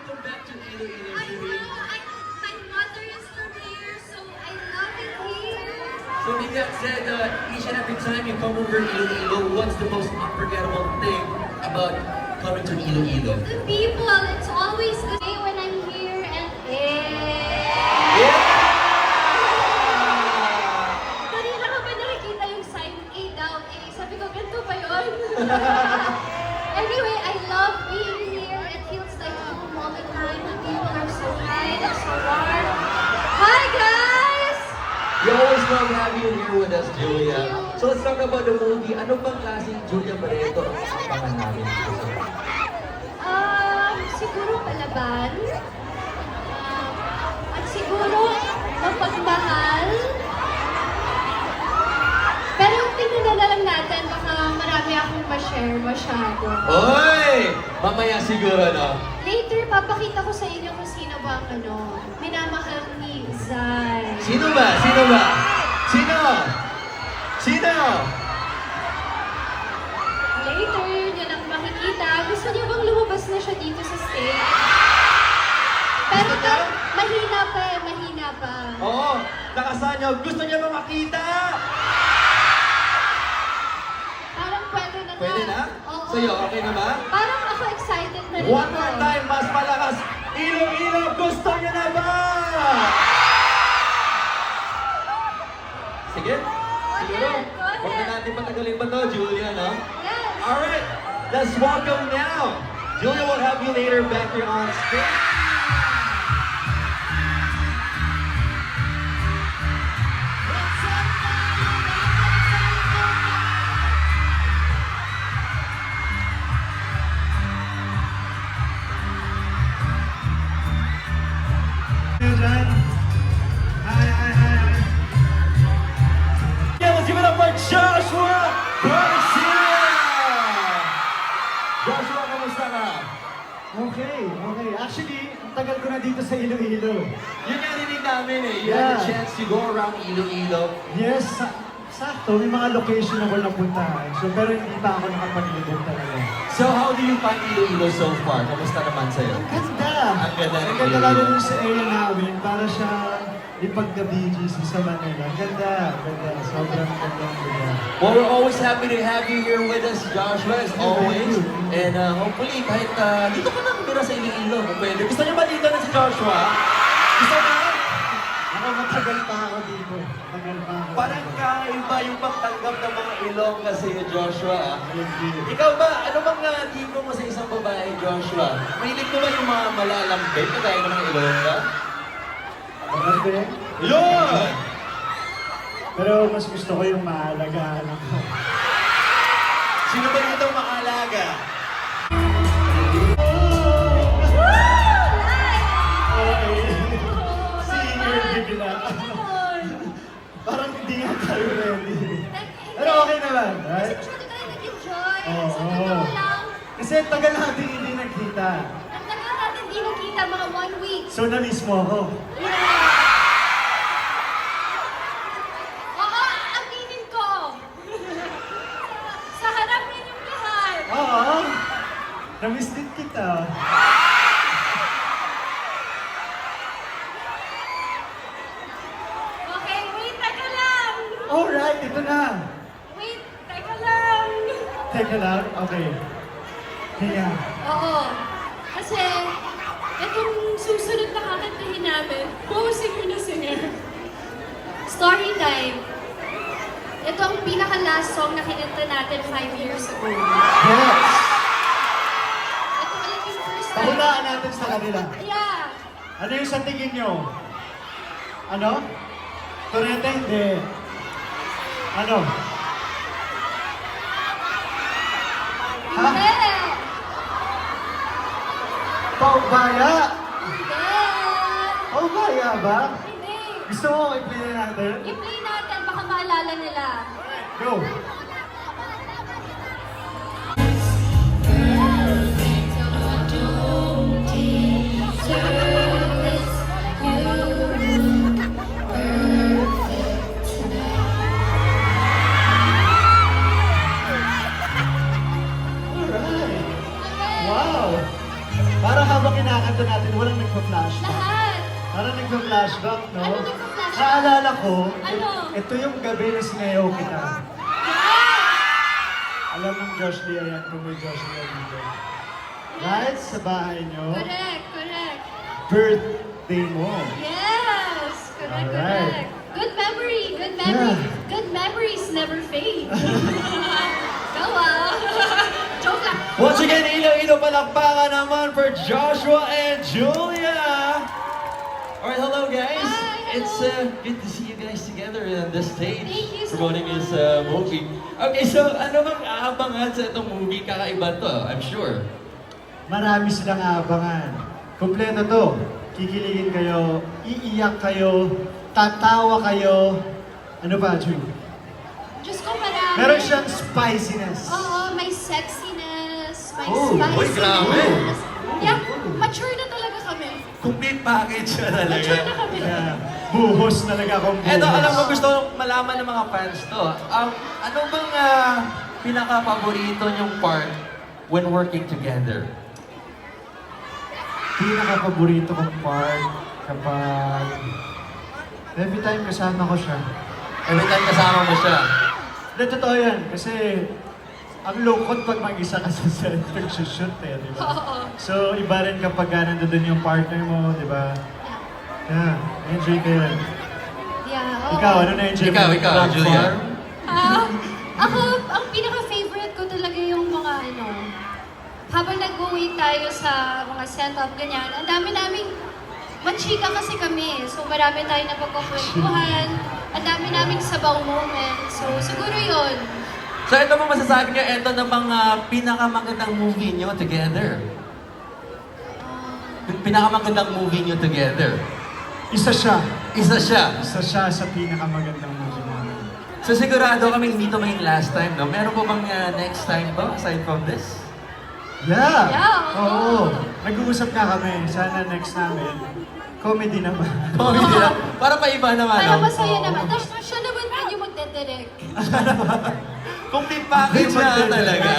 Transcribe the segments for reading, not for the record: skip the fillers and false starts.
welcome back to Iloilo I City. know, my mother is from here, so I love it here. So with that said, each and every time you come over Iloilo, what's the most unforgettable thing about coming to Iloilo? The people, it's always the same when I'm here and Yeah! Kanina ka ba nakikita yung sign A daw? Sabi ko, ganito ba yun? Anyway, I love being here. It feels like home all the time. The people are so kind and so warm. Hi, guys! We always love having you here with us, Julia. So let's talk about the movie. Ano bang klaseng Julia Barreto ang kasapangan namin? Siguro palaban. At siguro mapagmahal. Pero tingnan na lang natin, baka marami akong ma-share masyado. Oy! Mamaya siguro, no? Later, papakita ko sa inyo kung sino ba ang minamahal ni Zai. Sino ba? Sino ba? Sino? Sino? Later, yun ang makikita. Gusto niyo bang lumabas na siya dito sa stage? Pero Gusto niya? mahina pa eh, mahina pa. Oo, nakasahan niyo. Gusto niya ba makita? Parang pwede na. Pwede na? Oo. Sa'yo, okay na ba? Parang ako excited na rin. One ako. more time, mas malakas. Iloilo, gusto niya na ba? Sige. Siguro. Go ahead. Huwag na natin patagalin pa to, Julia, no? Yes. Alright, let's welcome now. Julia will have you later back here on stage. Yeah, let's give it up for Joshua Garcia! Joshua, kamusta ka? Okay. Actually, ang tagal ko na dito sa Iloilo. Yun nga rinig namin eh. You had the Yeah. chance to go around Iloilo. Yes, sakto. May mga location ako napuntahan. So, pero hindi pa ako nakapaglibot talaga. So how do you find Iloilo so far? Kamusta naman sa'yo? Ang ganda! Ang ganda ng Ang ganda Iloilo. lalo dun sa area namin. Para siya ipagka-BGC sa Manila. Ang ganda. Sobrang ganda. Well, we're always happy to have you here with us, Joshua, as always. And hopefully, kahit dito ka na kumira sa Iloilo, kung pwede. Gusto niyo ba dito na si Joshua? Gusto niyo? Ako, matagal pa ako dito. Matagal pa ako. Parang kakaiba yung pagtanggap ng mga ilong kasi Joshua. Thank you. Ikaw ba, ano bang tipo mo sa isang babae, Joshua? Mahilig mo ba yung mga malalambing, kagaya ng mga ilong ka? Marami. Yun! Pero mas gusto ko yung maalagaan ako. Sino ba dito maalaga? Okay. Senior bigla. Parang hindi nga tayo ready. Pero okay naman, right? Kasi masyado tayo nag-enjoy. Oo. Sa totoo lang, Kasi tagal natin hindi nagkita. ang tagal natin di nakita, mga 1 week. So na-miss mo ako. Oo, aminin ko. Sa harap ninyong lahat. Oo. Na-miss din kita. Okay, wait, teka lang. Alright, ito na. Wait, teka lang. Teka lang. Okay. Kaya, Oo. Kasi, itong susunod na kakantahin namin, singer na singer. Story time. Ito ang pinaka-last song na kinanta natin 5 years ago. yes. Ito ulit yung first time. Pahulaan natin sa kanila. Yeah. Ano yung sa tingin nyo? Ano? Turete? Hindi. Ano? Ha? Hindi. Paubaya? Hindi. Paubaya ba? Hindi. Gusto mo i-play na natin? I-play natin, baka maalala nila. Go! Alright! Wow! Para habang kinakanta natin natin, walang nagpa-flashback. Lahat. Parang nagpa-flashback, no? Ano nagpa-flashback? Naalala ko, Ano? ito yung gabi na sinayaw kita. Alam ng Josh Lee, ayan, kung may Josh Lee dito. Right? Sa bahay nyo, Correct, correct. birthday mo. Yes! Correct, Alright. correct. Good memory, good memory. Yeah. Good memories never fade. Go Joke lang. Once again, Iloilo palakpakan naman for Joshua and Julia. Alright, hello guys. Hi, hello. It's good to see you guys together on this stage. Thank you so promoting much. this movie. Okay, so ano bang aabangan sa itong movie? Kakaiba to, I'm sure. Marami silang aabangan. Kompleto to. Kikiligin kayo, iiyak kayo, tatawa kayo. Ano ba, Ju? Diyos ko, marami. Meron siyang spiciness. Oo, may sexiness, may Oh, spiciness. uy, grabe. Yeah, mature na talaga kami. Complete package siya talaga. Mature na kami. Yeah. Buhos talaga akong buhos. Eto, alam ko gusto kong malaman ng mga fans to. Ano bang pinaka-paborito niyong part when working together? Pinaka-paborito kong part kapag every time kasama ko siya. Every time kasama mo siya. Hindi, totoo yan. Kasi ang lungkot pag mag-isa ka sa set, nag-shoot eh, di ba? Oo. So, iba rin kapag nandun yung partner mo, di ba? Yeah, enjoy ko yan. Yeah, oo. Ikaw, ano na-enjoy mo? Ikaw, Rock Julia. farm? Ako, ang pinaka-favorite ko talaga yung mga habang nag-uwi tayo sa mga set-up, ganyan, ang dami naming machika kasi kami. So, marami tayo napagkukwentuhan, ang dami naming sabaw moments. So, siguro yun. So ito mo masasabi niyo, ito na bang pinakamagandang movie niyo together? Yung pinakamagandang movie niyo together? Isa siya. Isa siya. Isa siya sa pinakamagandang movie namin. So sigurado kami hindi to maging last time, no? Meron po bang next time to, aside from this? Yeah! Yeah, Oo. oo. Nag-uusap nga kami. Sana next namin, comedy naman. Comedy lang. Para pa iba naman, Para no? masaya naman. Tapos siya naman din yung magdedirect. Complete package na talaga.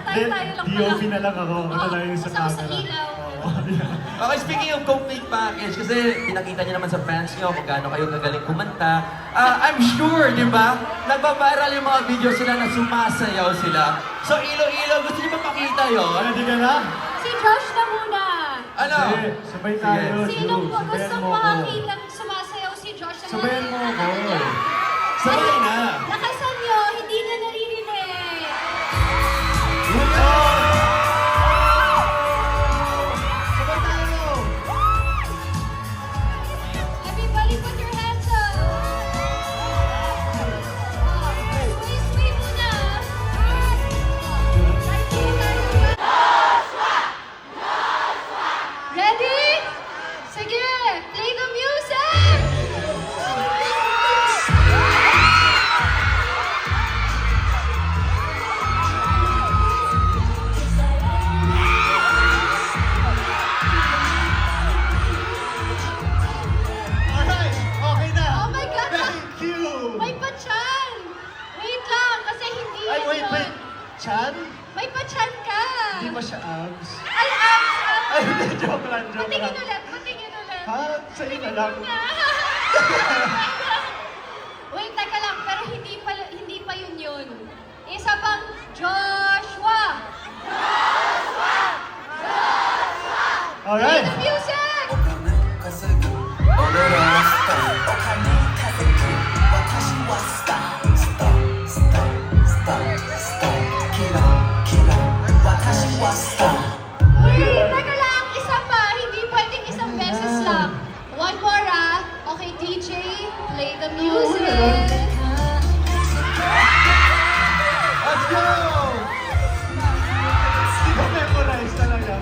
Tayo lang DOP na lang ako. Ano lang yung sa Kasama sa camera. ilaw. Oo. Okay, speaking of complete package, kasi pinakita niyo naman sa fans niyo kung gaano kayo gagaling kumanta. I'm sure, di ba? Nagbabiral yung mga video sila na sumasayaw sila. So, Iloilo, gusto niyo ba makita yun? Ready ka na? Si Josh na muna. Ano? Sige, sabay tayo. Sinong Ju. gusto Sabayan mo ako. makakita sumasayaw si Josh na Sabayan mo ako. Sabay na. Lakasan nyo, hindi na naririnig. Sabay tayo. Everybody put your hands up. Sway muna. Ready? Sige, play the music! Alright, okay na. Oh my God! Thank you. May pachan! Wait lang, kasi hindi Ay, yan wait, yun. wait. Chan? May pachan ka! Hindi ba siya abs? Ay, abs! Ay, hindi. Joke lang, joke Patingin lang. ulit, patingin ulit. Ha? Sa'yo na lang. Wait, teka lang, pero hindi pa yun. Isa pang Joshua! Alright. Play the music! Wait, teka lang, isa pa. Hindi pwedeng isang beses lang. One more Okay, DJ, play the music. Let's go! Hindi ko memorize talaga.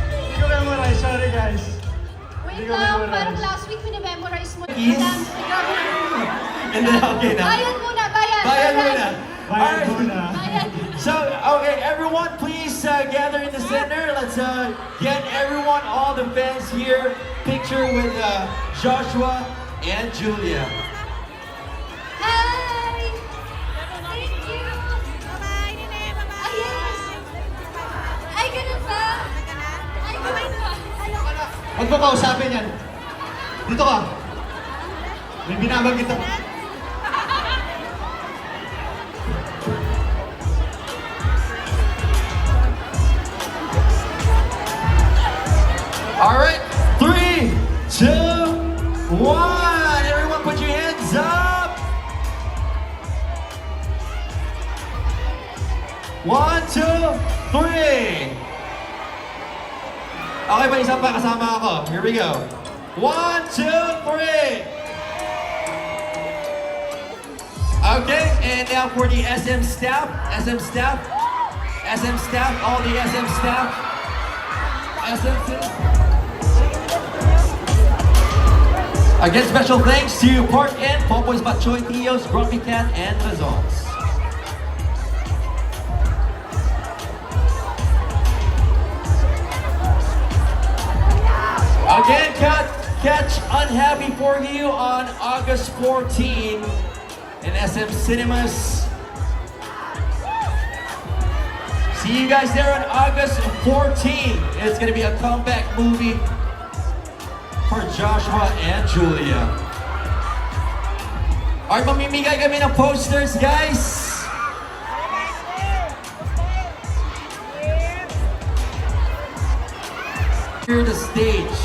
Hindi ko memorize. Sorry, guys. Wait Hindi ko lang, memorize. parang last week minimemorize mo. Yes. And then, okay na. Bayan muna, bayan! Bayan muna. Bayad Alright. muna. Bayan. So, okay, everyone, please gather in the center. Let's get everyone, all the fans here, picture with Joshua and Julia. Hi! Thank you! Bye-bye! Ah, yes! Ay, ganun ba? Ay, ganun ba? Huwag mo kausapin yan. Dito ka. May binabanggit ako. All right, 3, 2, 1. Everyone put your hands up. 1, 2, 3. Okay ba, isa pa kasama ako? Here we go. 1, 2, 3. Okay, and now for the SM staff, all the SM staff, SM staff. Again, special thanks to Park N, Popoy's Batchoy, Theos, Grumpy Cat, and Results. Again, catch Unhappy for You on August 14 in SM Cinemas. See you guys there on August 14. It's gonna be a comeback movie for Joshua and Julia. Alright, mamimigay kami ng posters, guys. Clear the stage.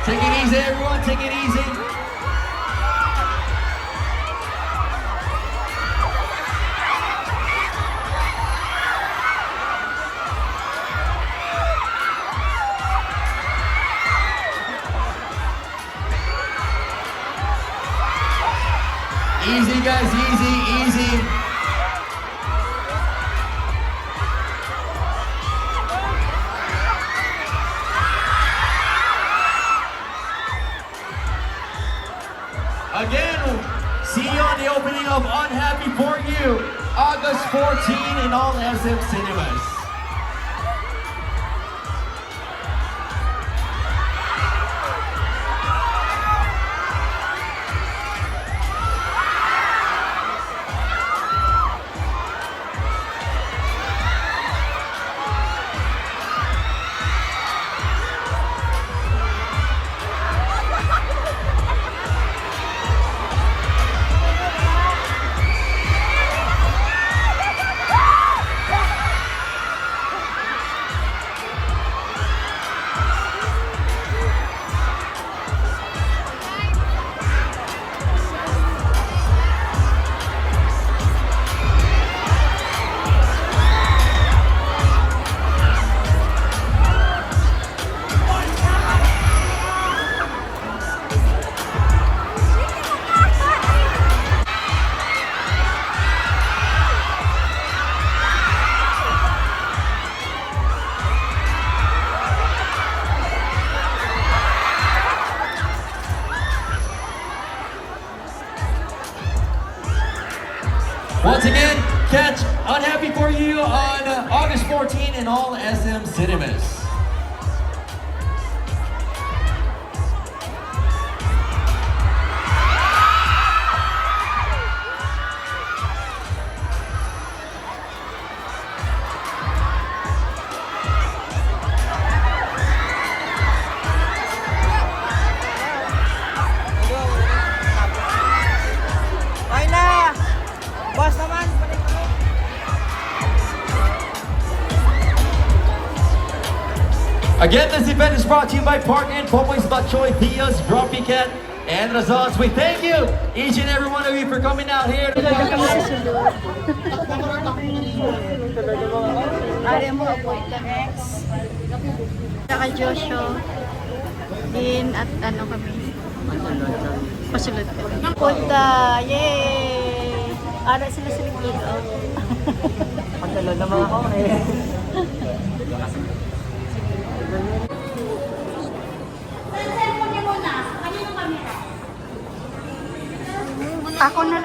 Take it easy, everyone. Take it easy. Easy, guys. Easy. Again, see you on the opening of Unhappy for You, August 14 in all SM cinemas. Once again, catch Unhappy for You on August 14 in all SM cinemas. Okay na! Boss naman! Again, this event is brought to you by Park N, Popoy's Batchoy, Theos, Grumpy Cat, and Results. We thank you, each and every one of you, for coming out here. Are mo appointments. Saka Joshua, Din at ano kami. Pasulod kami. Punta! Yay! Ara sila sa Ligino. Pagdalod na mga ako eh. Ako na